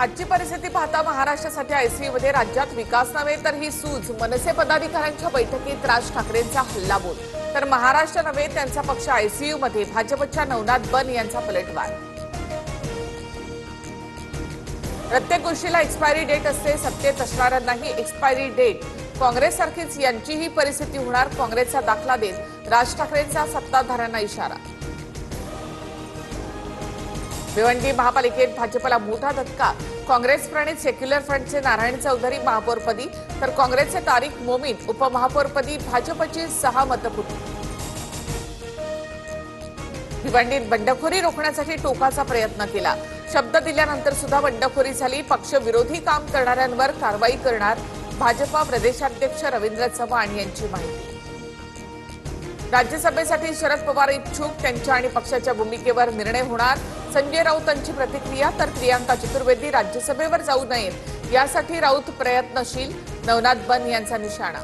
आजची परिस्थिती पाहता महाराष्ट्रासाठी आयसीयूमध्ये राज्यात विकास नव्हे तर ही सूज मनसे पदाधिकाऱ्यांच्या बैठकीत राज ठाकरेंचा हल्लाबोल तर महाराष्ट्र नव्हे त्यांचा पक्ष आयसीयूमध्ये भाजपच्या नवनाथ बन यांचा पलटवार। प्रत्येक गोष्टीला एक्सपायरी डेट असते, सत्तेत असणाऱ्यांनाही एक्सपायरी डेट। काँग्रेससारखीच यांचीही परिस्थिती होणार, काँग्रेसचा दाखला देत राज ठाकरेंचा सत्ताधाऱ्यांना इशारा। भिवंडी महापालिकेत भाजपला मोठा धक्का, काँग्रेस प्रणित सेक्युलर फ्रंटचे नारायण चौधरी महापौरपदी तर काँग्रेसचे तारिक मोमीन उपमहापौरपदी, भाजपची 6 मतफुटी। भिवंडीत बंडखोरी रोखण्यासाठी टोकाचा प्रयत्न केला, शब्द दिल्यानंतर सुद्धा बंडखोरी झाली, पक्ष विरोधी काम करणाऱ्यांवर कारवाई करणार, भाजपा प्रदेशाध्यक्ष रवींद्र चव्हाण यांची माहिती। राज्यसभेसाठी शरद पवार इच्छुक, त्यांच्या आणि पक्षाच्या भूमिकेवर निर्णय होणार, संजय राऊतांची प्रतिक्रिया तर प्रियांका चतुर्वेदी राज्यसभेवर जाऊ नयेत यासाठी राऊत प्रयत्नशील, नवनाथ बन यांचा निशाणा।